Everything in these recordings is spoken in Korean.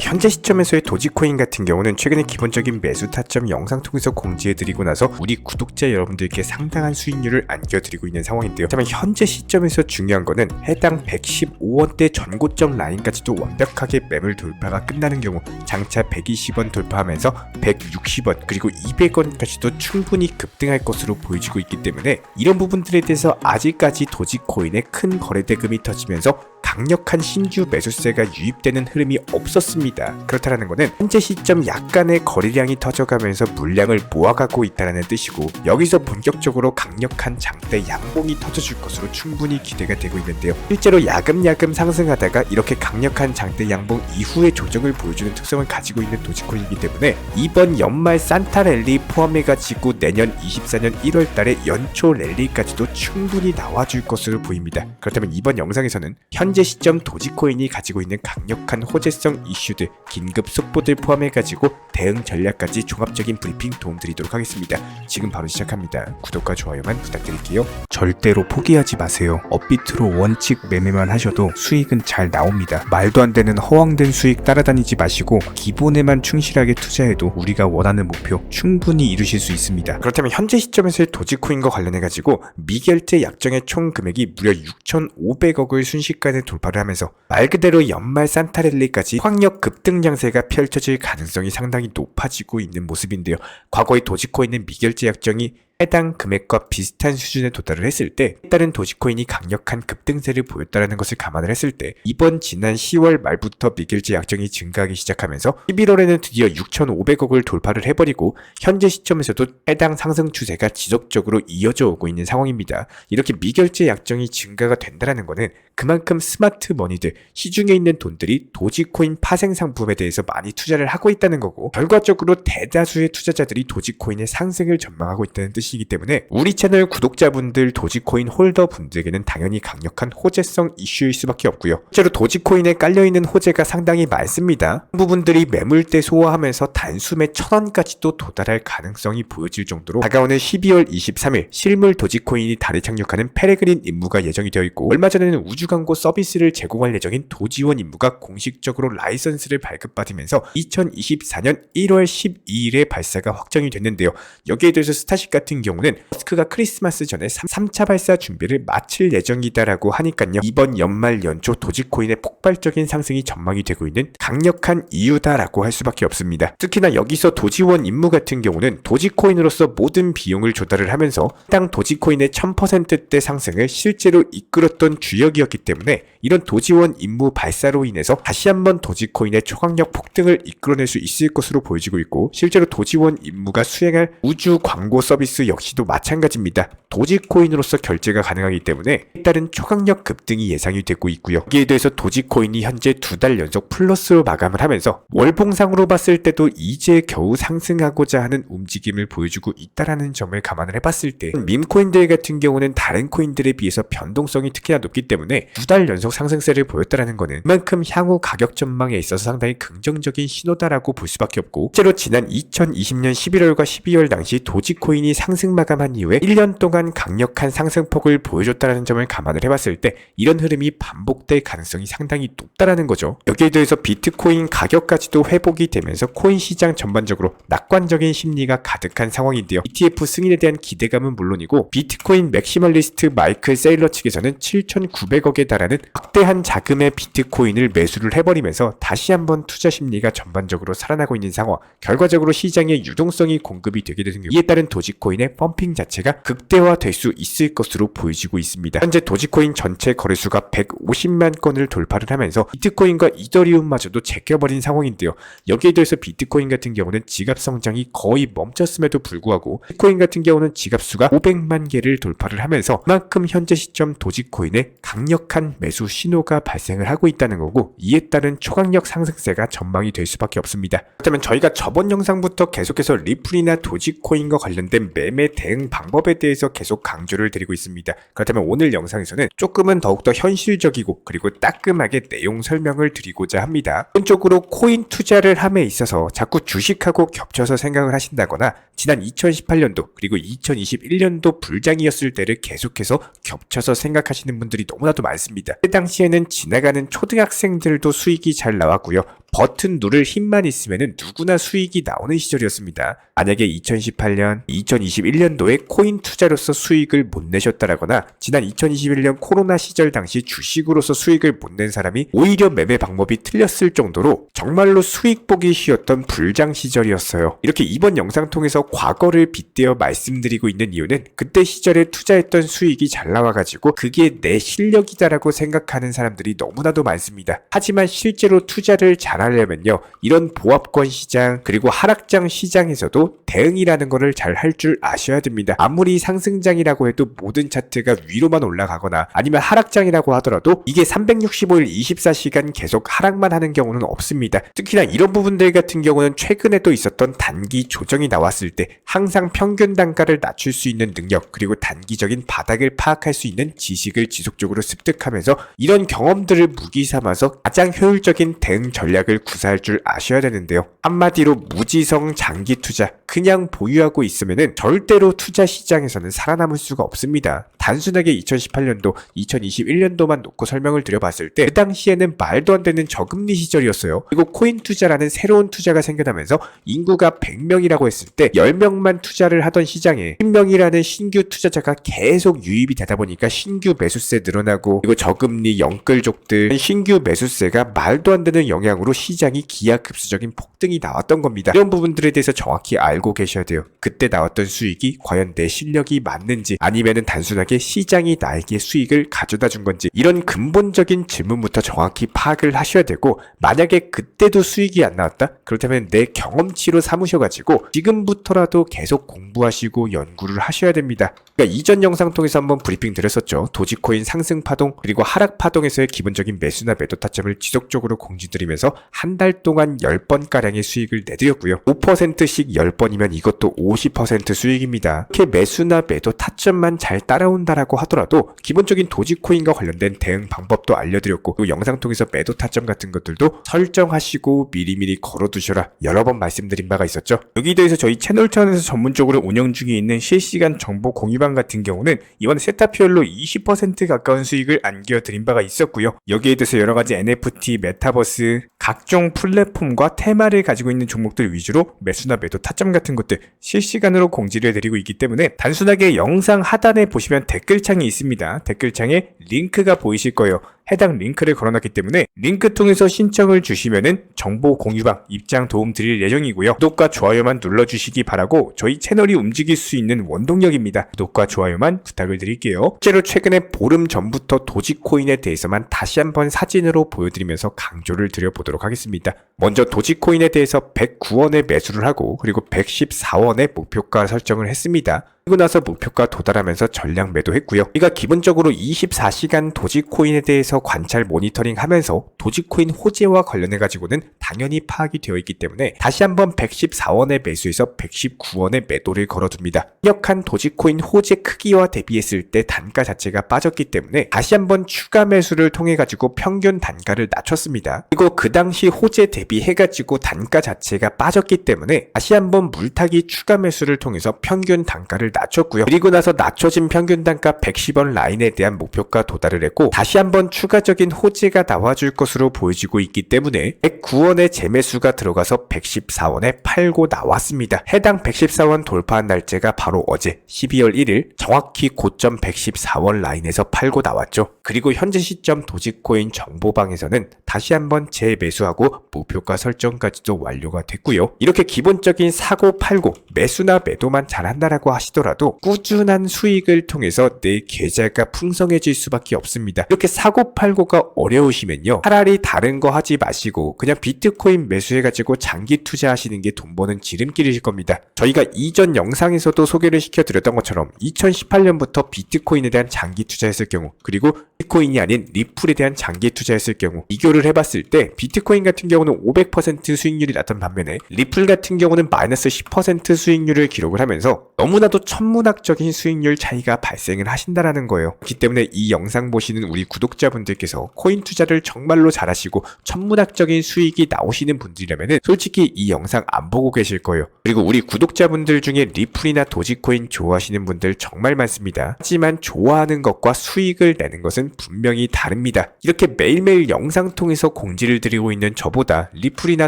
현재 시점에서의 도지코인 같은 경우는 최근에 기본적인 매수 타점 영상 통해서 공지해드리고 나서 우리 구독자 여러분들께 상당한 수익률을 안겨드리고 있는 상황인데요. 하지만 현재 시점에서 중요한 거는 해당 115원대 전고점 라인까지도 완벽하게 매물 돌파가 끝나는 경우 장차 120원 돌파하면서 160원 그리고 200원까지도 충분히 급등할 것으로 보여지고 있기 때문에 이런 부분들에 대해서 아직까지 도지코인의 큰 거래대금이 터지면서 강력한 신규 매수세가 유입되는 흐름이 없었습니다. 그렇다는 것은 현재 시점 약간의 거래량이 터져가면서 물량을 모아가고 있다는 뜻이고, 여기서 본격적으로 강력한 장대 양봉이 터져줄 것으로 충분히 기대가 되고 있는데요. 실제로 야금야금 상승하다가 이렇게 강력한 장대 양봉 이후의 조정을 보여주는 특성을 가지고 있는 도지코인이기 때문에 이번 연말 산타 랠리 포함해가지고 내년 24년 1월달에 연초 랠리까지도 충분히 나와줄 것으로 보입니다. 그렇다면 이번 영상에서는 현재 시점 도지코인이 가지고 있는 강력한 호재성 이슈들, 긴급 속보들 포함해가지고 대응 전략까지 종합적인 브리핑 도움드리도록 하겠습니다. 지금 바로 시작합니다. 구독과 좋아요만 부탁드릴게요. 절대로 포기하지 마세요. 업비트로 원칙 매매만 하셔도 수익은 잘 나옵니다. 말도 안 되는 허황된 수익 따라다니지 마시고 기본에만 충실하게 투자해도 우리가 원하는 목표 충분히 이루실 수 있습니다. 그렇다면 현재 시점에서의 도지코인과 관련해가지고 미결제 약정의 총 금액이 무려 6,500억을 순식간에 돌파를 하면서 말 그대로 연말 산타랠리까지 확력 급등 양세가 펼쳐질 가능성이 상당히 높아지고 있는 모습인데요. 과거의 도지코인은 미결제 약정이 해당 금액과 비슷한 수준에 도달을 했을 때 다른 도지코인이 강력한 급등세를 보였다는 것을 감안을 했을 때 이번 지난 10월 말부터 미결제 약정이 증가하기 시작하면서 11월에는 드디어 6,500억을 돌파를 해버리고 현재 시점에서도 해당 상승 추세가 지속적으로 이어져 오고 있는 상황입니다. 이렇게 미결제 약정이 증가가 된다는 것은 그만큼 스마트 머니들, 시중에 있는 돈들이 도지코인 파생 상품에 대해서 많이 투자를 하고 있다는 거고, 결과적으로 대다수의 투자자들이 도지코인의 상승을 전망하고 있다는 뜻이기 때문에 우리 채널 구독자분들, 도지코인 홀더 분들에게는 당연히 강력한 호재성 이슈일 수밖에 없고요. 실제로 도지코인에 깔려있는 호재가 상당히 많습니다. 부분들이 매물대 소화하면서 단숨에 1,000원까지도 도달할 가능성이 보여질 정도로 다가오는 12월 23일 실물 도지코인이 달에 착륙하는 페레그린 임무가 예정이 되어 있고, 얼마 전에는 우주 광고 서비스를 제공할 예정인 도지원 임무가 공식적으로 라이선스를 발급받으면서 2024년 1월 12일에 발사가 확정이 됐는데요. 여기에 대해서 스타쉽 같은 경우는 머스크가 크리스마스 전에 3차 발사 준비를 마칠 예정이다라고 하니까요. 이번 연말 연초 도지코인의 폭발적인 상승이 전망이 되고 있는 강력한 이유다라고 할 수밖에 없습니다. 특히나 여기서 도지원 임무 같은 경우는 도지코인으로서 모든 비용을 조달을 하면서 해당 도지코인의 1000%대 상승을 실제로 이끌었던 주역이었기 때문에 이런 도지원 임무 발사로 인해서 다시 한번 도지코인의 초강력 폭등을 이끌어낼 수 있을 것으로 보여지고 있고, 실제로 도지원 임무가 수행할 우주 광고 서비스 역시도 마찬가지입니다. 도지코인으로서 결제가 가능하기 때문에 따른 초강력 급등이 예상이 되고 있고요. 여기에 대해서 도지코인이 현재 2달 연속 플러스로 마감을 하면서 월봉상으로 봤을 때도 이제 겨우 상승하고자 하는 움직임을 보여주고 있다라는 점을 감안을 해봤을 때 밈코인들 같은 경우는 다른 코인들에 비해서 변동성이 특히나 높기 때문에 2달 연속 상승세를 보였다는 것은 그만큼 향후 가격 전망에 있어서 상당히 긍정적인 신호다라고 볼 수밖에 없고, 실제로 지난 2020년 11월과 12월 당시 도지코인이 상승 마감한 이후에 1년 동안 강력한 상승폭을 보여줬다는 점을 감안을 해봤을 때 이런 흐름이 반복될 가능성이 상당히 높다라는 거죠. 여기에 대해서 비트코인 가격까지도 회복이 되면서 코인 시장 전반적으로 낙관적인 심리가 가득한 상황인데요. ETF 승인에 대한 기대감은 물론이고 비트코인 맥시멀리스트 마이클 세일러 측에서는 7,900억에 달하는 막대한 자금의 비트코인을 매수를 해버리면서 다시 한번 투자 심리가 전반적으로 살아나고 있는 상황, 결과적으로 시장에 유동성이 공급이 되게 되는 경우 이에 따른 도지코인의 펌핑 자체가 극대화될 수 있을 것으로 보여지고 있습니다. 현재 도지코인 전체 거래수가 150만 건을 돌파를 하면서 비트코인과 이더리움마저도 제껴버린 상황인데요. 여기에 대해서 비트코인 같은 경우는 지갑 성장이 거의 멈췄음에도 불구하고 비트코인 같은 경우는 지갑수가 500만 개를 돌파를 하면서 그만큼 현재 시점 도지코인에 강력한 매수 신호가 발생을 하고 있다는 거고, 이에 따른 초강력 상승세가 전망이 될 수밖에 없습니다. 그렇다면 저희가 저번 영상부터 계속해서 리플이나 도지코인과 관련된 매매 대응 방법에 대해서 계속 강조를 드리고 있습니다. 그렇다면 오늘 영상에서는 조금은 더욱더 현실적이고 그리고 따끔하게 내용 설명을 드리고자 합니다. 기본적으로 코인 투자를 함에 있어서 자꾸 주식하고 겹쳐서 생각을 하신다거나 지난 2018년도 그리고 2021년도 불장이었을 때를 계속해서 겹쳐서 생각하시는 분들이 너무나도 많습니다. 그 당시에는 지나가는 초등학생들도 수익이 잘 나왔고요. 버튼 누를 힘만 있으면 누구나 수익이 나오는 시절이었습니다. 만약에 2018년, 2021년도에 코인 투자로서 수익을 못 내셨다라거나 지난 2021년 코로나 시절 당시 주식으로서 수익을 못 낸 사람이 오히려 매매 방법이 틀렸을 정도로 정말로 수익 보기 쉬웠던 불장 시절이었어요. 이렇게 이번 영상 통해서 과거를 빗대어 말씀드리고 있는 이유는 그때 시절에 투자했던 수익이 잘 나와가지고 그게 내 실력이다라고 생각하는 사람들이 너무나도 많습니다. 하지만 실제로 투자를 잘하려면요, 이런 보합권 시장 그리고 하락장 시장에서도 대응이라는 거를 잘 할 줄 아셔야 됩니다. 아무리 상승장이라고 해도 모든 차트가 위로만 올라가거나 아니면 하락장이라고 하더라도 이게 365일 24시간 계속 하락만 하는 경우는 없습니다. 특히나 이런 부분들 같은 경우는 최근에도 있었던 단기 조정이 나왔을 때 항상 평균 단가를 낮출 수 있는 능력 그리고 단기적인 바닥을 파악할 수 있는 지식을 지속적으로 습득하면서 이런 경험들을 무기 삼아서 가장 효율적인 대응 전략을 구사할 줄 아셔야 되는데요. 한마디로 무지성 장기 투자, 그냥 보유하고 있으면은 절대로 투자 시장에서는 살아남을 수가 없습니다. 단순하게 2018년도, 2021년도만 놓고 설명을 드려봤을 때 그 당시에는 말도 안 되는 저금리 시절이었어요. 그리고 코인 투자라는 새로운 투자가 생겨나면서 인구가 100명이라고 했을 때 10명만 투자를 하던 시장에 10명이라는 신규 투자자가 계속 유입이 되다 보니까 신규 매수세 늘어나고 그리고 저금리 영끌족들 신규 매수세가 말도 안 되는 영향으로 시장이 기하급수적인 폭등이 나왔던 겁니다. 이런 부분들에 대해서 정확히 알고 계셔야 돼요. 그때 나왔던 수익이 과연 내 실력이 맞는지 아니면은 단순하게 시장이 나에게 수익을 가져다 준 건지 이런 근본적인 질문부터 정확히 파악을 하셔야 되고, 만약에 그때도 수익이 안 나왔다? 그렇다면 내 경험치로 삼으셔가지고 지금부터라도 계속 공부하시고 연구를 하셔야 됩니다. 그러니까 이전 영상 통해서 한번 브리핑 드렸었죠. 도지코인 상승 파동 그리고 하락 파동에서의 기본적인 매수나 매도 타점을 지속적으로 공지드리면서 한 달 동안 10번가량의 수익을 내드렸고요. 5%씩 10번이면 이것도 50% 수익입니다. 이렇게 매수나 매도 타점만 잘 따라온다라고 하더라도 기본적인 도지코인과 관련된 대응 방법도 알려드렸고, 그리고 영상 통해서 매도 타점 같은 것들도 설정하시고 미리미리 걸어두셔라 여러 번 말씀드린 바가 있었죠. 여기에 대해서 저희 채널 차원에서 전문적으로 운영 중에 있는 실시간 정보 공유방 같은 경우는 이번 세타피얼로 20% 가까운 수익을 안겨드린 바가 있었고요. 여기에 대해서 여러가지 NFT, 메타버스, 각종 플랫폼과 테마를 가지고 있는 종목들 위주로 매수나 매도 타점 같은 것들 실시간으로 공지를 해드리고 있기 때문에 단순하게 영상 하단에 보시면 댓글창이 있습니다. 댓글창에 링크가 보이실 거예요. 해당 링크를 걸어놨기 때문에 링크 통해서 신청을 주시면은 정보 공유방 입장 도움 드릴 예정이고요. 구독과 좋아요만 눌러주시기 바라고 저희 채널이 움직일 수 있는 원동력입니다. 구독과 좋아요만 부탁을 드릴게요. 실제로 최근에 보름 전부터 도지코인에 대해서만 다시 한번 사진으로 보여드리면서 강조를 드려보도록 하겠습니다. 먼저 도지코인에 대해서 109원에 매수를 하고 그리고 114원에 목표가 설정을 했습니다. 그리고 나서 목표가 도달하면서 전량 매도했고요. 우리가 기본적으로 24시간 도지코인에 대해서 관찰 모니터링 하면서 도지코인 호재와 관련해가지고는 당연히 파악이 되어 있기 때문에 다시 한번 114원에 매수해서 119원에 매도를 걸어둡니다. 강력한 도지코인 호재 크기와 대비했을 때 단가 자체가 빠졌기 때문에 다시 한번 추가 매수를 통해가지고 평균 단가를 낮췄습니다. 그리고 그 당시 호재 대비해가지고 단가 자체가 빠졌기 때문에 다시 한번 물타기 추가 매수를 통해서 평균 단가를 낮췄고요. 그리고 나서 낮춰진 평균 단가 110원 라인에 대한 목표가 도달을 했고 다시 한번 추가적인 호재가 나와줄 것으로 보여지고 있기 때문에 109원의 재매수가 들어가서 114원에 팔고 나왔습니다. 해당 114원 돌파한 날짜가 바로 어제 12월 1일 정확히 고점 114원 라인에서 팔고 나왔죠. 그리고 현재 시점 도지코인 정보방에서는 다시 한번 재매수하고 목표가 설정까지도 완료가 됐고요. 이렇게 기본적인 사고 팔고 매수나 매도만 잘한다라고 하시더라도 꾸준한 수익을 통해서 내 계좌가 풍성해질 수밖에 없습니다. 이렇게 사고 팔고가 어려우시면요, 차라리 다른 거 하지 마시고 그냥 비트코인 매수해가지고 장기 투자하시는 게 돈 버는 지름길이실 겁니다. 저희가 이전 영상에서도 소개를 시켜드렸던 것처럼 2018년부터 비트코인에 대한 장기 투자했을 경우 그리고 비트코인이 아닌 리플에 대한 장기 투자했을 경우 비교를 해봤을 때 비트코인 같은 경우는 500% 수익률이 났던 반면에 리플 같은 경우는 마이너스 10% 수익률을 기록을 하면서 너무나도 천문학적인 수익률 차이가 발생을 하신다라는 거예요. 그렇기 때문에 이 영상 보시는 우리 구독자분들께서 코인 투자를 정말로 잘하시고 천문학적인 수익이 나오시는 분들이라면 솔직히 이 영상 안 보고 계실 거예요. 그리고 우리 구독자분들 중에 리플이나 도지코인 좋아하시는 분들 정말 많습니다. 하지만 좋아하는 것과 수익을 내는 것은 분명히 다릅니다. 이렇게 매일매일 영상 통해서 공지를 드리고 있는 저보다 리플이나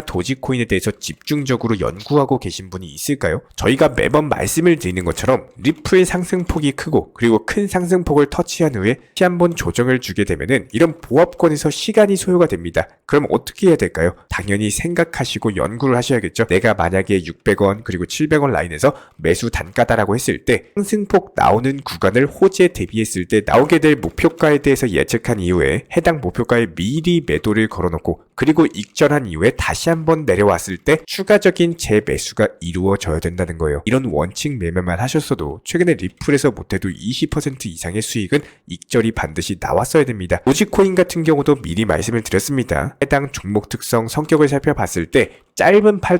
도지코인에 대해서 집중적으로 연구하고 계신 분이 있을까요? 저희가 매번 말씀을 드리는 것처럼 리플의 상승폭이 크고 그리고 큰 상승폭을 터치한 후에 다시 한번 조정을 주게 되면은 이런 보합권에서 시간이 소요가 됩니다. 그럼 어떻게 해야 될까요? 당연히 생각하시고 연구를 하셔야겠죠. 내가 만약에 600원 그리고 700원 라인에서 매수 단가다라고 했을 때 상승폭 나오는 구간을 호재 대비했을 때 나오게 될 목표가에 대해서 예측한 이후에 해당 목표가에 미리 매도를 걸어놓고 그리고 익절한 이후에 다시 한번 내려왔을 때 추가적인 재매수가 이루어져야 된다는 거예요. 이런 원칙 매매만 하셨어도 최근에 리플에서 못해도 20% 이상의 수익은 익절이 반드시 나왔어야 됩니다. 도지코인 같은 경우도 미리 말씀을 드렸습니다. 해당 종목 특성 성격을 살펴봤을 때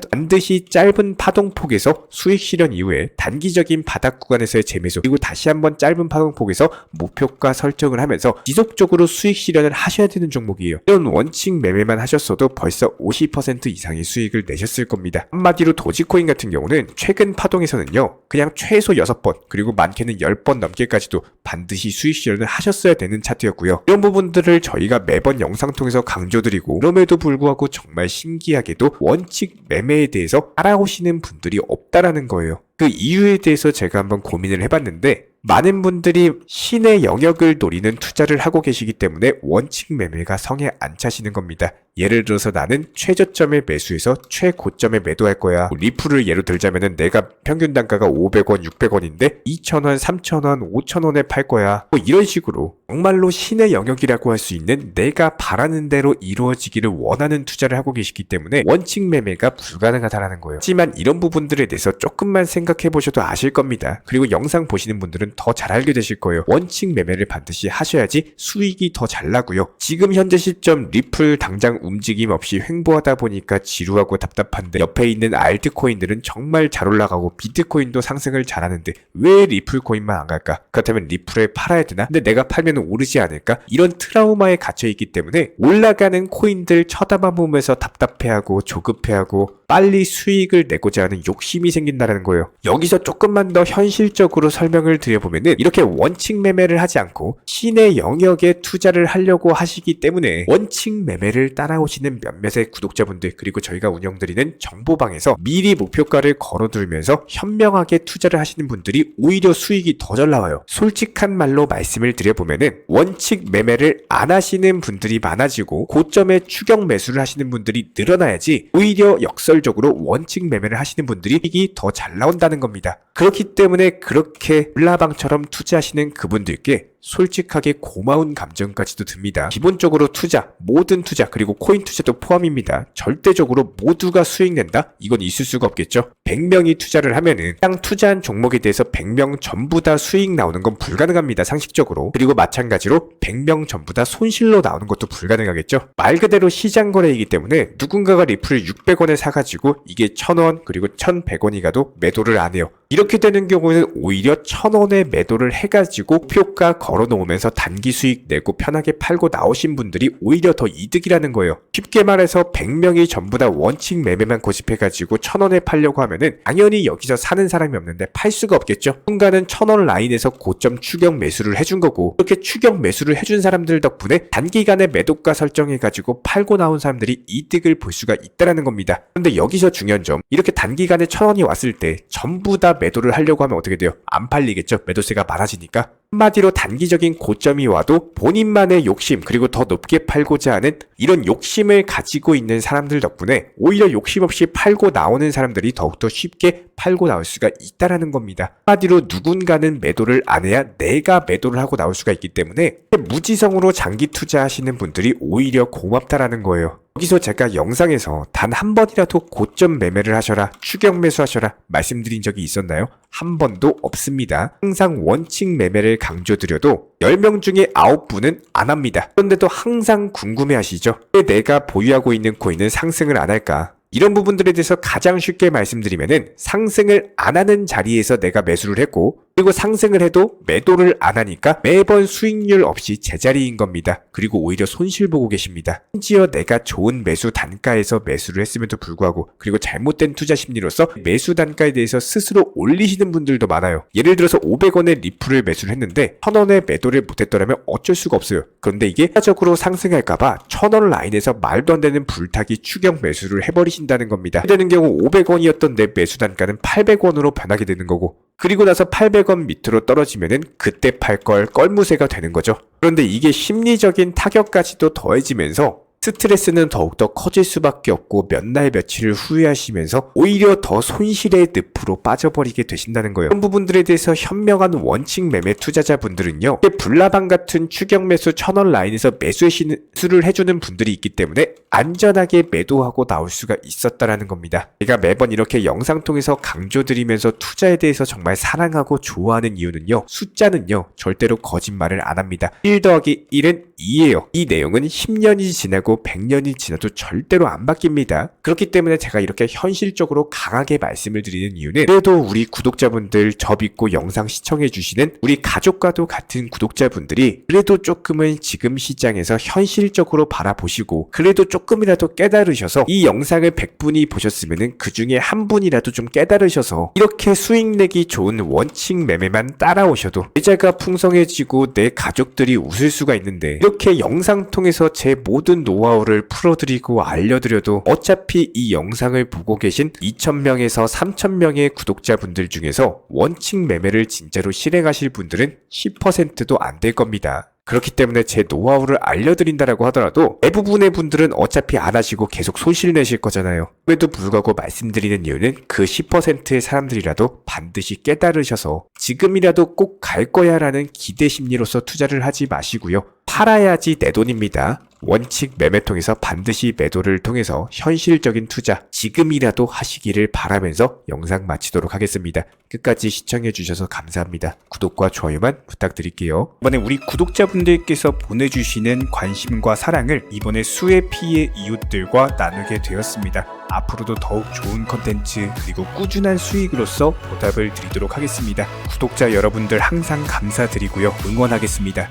반드시 짧은 파동폭에서 수익 실현 이후에 단기적인 바닥 구간에서의 재매수 그리고 다시 한번 짧은 파동폭에서 목표가 설정을 하면서 지속적으로 수익 실현을 하셔야 되는 종목이에요. 이런 원칙 매매만 하셨어도 벌써 50% 이상의 수익을 내셨을 겁니다. 한마디로 도지코인 같은 경우는 최근 파동에서는요 그냥 최소 6번 그리고 많게는 10번 넘게까지도 반드시 수익 실현을 하셨어야 되는 차트였고요. 이런 부분들을 저희가 매번 영상 통해서 강조드리고 그럼에도 불구하고 정말 신기하게도 원칙 매매에 대해서 알아오시는 분들이 없다라는 거예요. 그 이유에 대해서 제가 한번 고민을 해봤는데 많은 분들이 신의 영역을 노리는 투자를 하고 계시기 때문에 원칙 매매가 성에 안 차시는 겁니다. 예를 들어서 나는 최저점에 매수해서 최고점에 매도할 거야. 리플을 예로 들자면은 내가 평균 단가가 500원, 600원인데 2,000원, 3,000원, 5,000원에 팔 거야. 뭐 이런 식으로 정말로 신의 영역이라고 할 수 있는 내가 바라는 대로 이루어지기를 원하는 투자를 하고 계시기 때문에 원칙 매매가 불가능하다라는 거예요. 하지만 이런 부분들에 대해서 조금만 생각해 보셔도 아실 겁니다. 그리고 영상 보시는 분들은 더 잘 알게 되실 거예요. 원칙 매매를 반드시 하셔야지 수익이 더 잘 나고요. 지금 현재 시점 리플 당장 움직임 없이 횡보하다 보니까 지루하고 답답한데 옆에 있는 알트코인들은 정말 잘 올라가고 비트코인도 상승을 잘하는데 왜 리플 코인만 안 갈까? 그렇다면 리플을 팔아야 되나? 근데 내가 팔면 오르지 않을까? 이런 트라우마에 갇혀있기 때문에 올라가는 코인들 쳐다만 보면서 답답해하고 조급해하고 빨리 수익을 내고자 하는 욕심이 생긴다는 거예요. 여기서 조금만 더 현실적으로 설명을 드려보면은 이렇게 원칙 매매를 하지 않고 신의 영역에 투자를 하려고 하시기 때문에 원칙 매매를 따라오시는 몇몇의 구독자분들 그리고 저희가 운영드리는 정보방에서 미리 목표가를 걸어두면서 현명하게 투자를 하시는 분들이 오히려 수익이 더 잘 나와요. 솔직한 말로 말씀을 드려보면은 원칙 매매를 안 하시는 분들이 많아지고 고점에 추격 매수를 하시는 분들이 늘어나야지 오히려 역설적으로 원칙 매매를 하시는 분들이 수익이 더 잘 나온다는 겁니다. 그렇기 때문에 그렇게 올라방처럼 투자하시는 그분들께 솔직하게 고마운 감정까지도 듭니다. 기본적으로 투자, 모든 투자 그리고 코인 투자도 포함입니다. 절대적으로 모두가 수익 낸다? 이건 있을 수가 없겠죠. 100명이 투자를 하면은 딱 투자한 종목에 대해서 100명 전부 다 수익 나오는 건 불가능합니다. 상식적으로. 그리고 마찬가지로 100명 전부 다 손실로 나오는 것도 불가능하겠죠. 말 그대로 시장 거래이기 때문에 누군가가 리플을 600원에 사가지고 이게 1,000원 그리고 1,100원이 가도 매도를 안 해요. 이렇게 되는 경우에는 오히려 1,000원에 매도를 해가지고 목표가 걸어놓으면서 단기 수익 내고 편하게 팔고 나오신 분들이 오히려 더 이득이라는 거예요. 쉽게 말해서 100명이 전부 다 원칙 매매만 고집해가지고 1,000원에 팔려고 하면은 당연히 여기서 사는 사람이 없는데 팔 수가 없겠죠. 누군가는 1,000원 라인에서 고점 추격 매수를 해준 거고 그렇게 추격 매수를 해준 사람들 덕분에 단기간에 매도가 설정해가지고 팔고 나온 사람들이 이득을 볼 수가 있다는 겁니다. 그런데 여기서 중요한 점 이렇게 단기간에 1,000원이 왔을 때 전부 다 매도를 하려고 하면 어떻게 돼요? 안 팔리겠죠. 매도세가 많아지니까. 한마디로 단기적인 고점이 와도 본인만의 욕심 그리고 더 높게 팔고자 하는 이런 욕심을 가지고 있는 사람들 덕분에 오히려 욕심 없이 팔고 나오는 사람들이 더욱더 쉽게 팔고 나올 수가 있다라는 겁니다. 한마디로 누군가는 매도를 안 해야 내가 매도를 하고 나올 수가 있기 때문에 무지성으로 장기 투자하시는 분들이 오히려 고맙다라는 거예요. 여기서 제가 영상에서 단 한 번이라도 고점 매매를 하셔라, 추격 매수하셔라 말씀드린 적이 있었나요? 한 번도 없습니다. 항상 원칙 매매를 강조드려도 10명 중에 9분은 안 합니다. 그런데도 항상 궁금해하시죠? 왜 내가 보유하고 있는 코인은 상승을 안 할까? 이런 부분들에 대해서 가장 쉽게 말씀드리면은 상승을 안 하는 자리에서 내가 매수를 했고 그리고 상승을 해도 매도를 안 하니까 매번 수익률 없이 제자리인 겁니다. 그리고 오히려 손실 보고 계십니다. 심지어 내가 좋은 매수 단가에서 매수를 했음에도 불구하고 그리고 잘못된 투자 심리로서 매수 단가에 대해서 스스로 올리시는 분들도 많아요. 예를 들어서 500원에 리플을 매수를 했는데 1000원에 매도를 못했더라면 어쩔 수가 없어요. 그런데 이게 추가적으로 상승할까봐 1000원 라인에서 말도 안 되는 불타기 추격 매수를 해버리신다는 겁니다. 되는 경우 500원이었던 내 매수 단가는 800원으로 변하게 되는 거고 그리고 나서 800원 밑으로 떨어지면은 그때 팔 걸 껄무새가 되는 거죠. 그런데 이게 심리적인 타격까지도 더해지면서 스트레스는 더욱더 커질 수밖에 없고 몇 날 며칠을 후회하시면서 오히려 더 손실의 늪으로 빠져버리게 되신다는 거예요. 이런 부분들에 대해서 현명한 원칙 매매 투자자분들은요, 불나방 같은 추격 매수 1000원 라인에서 매수를 해주는 분들이 있기 때문에 안전하게 매도하고 나올 수가 있었다라는 겁니다. 제가 매번 이렇게 영상 통해서 강조드리면서 투자에 대해서 정말 사랑하고 좋아하는 이유는요, 숫자는요 절대로 거짓말을 안 합니다. 1 더하기 1은 2예요. 이 내용은 10년이 지나고 100년이 지나도 절대로 안 바뀝니다. 그렇기 때문에 제가 이렇게 현실적으로 강하게 말씀을 드리는 이유는 그래도 우리 구독자분들 저 믿고 영상 시청해주시는 우리 가족과도 같은 구독자분들이 그래도 조금은 지금 시장에서 현실적으로 바라보시고 그래도 조금이라도 깨달으셔서 이 영상을 100분이 보셨으면 그 중에 한 분이라도 좀 깨달으셔서 이렇게 수익 내기 좋은 원칙 매매만 따라오셔도 계좌가 풍성해지고 내 가족들이 웃을 수가 있는데 이렇게 영상 통해서 제 모든 노하우를 풀어드리고 알려드려도 어차피 이 영상을 보고 계신 2000명에서 3000명의 구독자분들 중에서 원칙 매매를 진짜로 실행하실 분들은 10%도 안 될 겁니다. 그렇기 때문에 제 노하우를 알려드린다라고 하더라도 대부분의 분들은 어차피 안 하시고 계속 손실 내실 거잖아요. 그래도 불구하고 말씀드리는 이유는 그 10%의 사람들이라도 반드시 깨달으셔서 지금이라도 꼭 갈 거야 라는 기대 심리로서 투자를 하지 마시고요. 팔아야지 내 돈입니다. 원칙 매매 통해서 반드시 매도를 통해서 현실적인 투자 지금이라도 하시기를 바라면서 영상 마치도록 하겠습니다. 끝까지 시청해주셔서 감사합니다. 구독과 좋아요만 부탁드릴게요. 이번에 우리 구독자분들께서 보내주시는 관심과 사랑을 이번에 수혜 피해 이웃들과 나누게 되었습니다. 앞으로도 더욱 좋은 컨텐츠 그리고 꾸준한 수익으로서 보답을 드리도록 하겠습니다. 구독자 여러분들 항상 감사드리고요. 응원하겠습니다.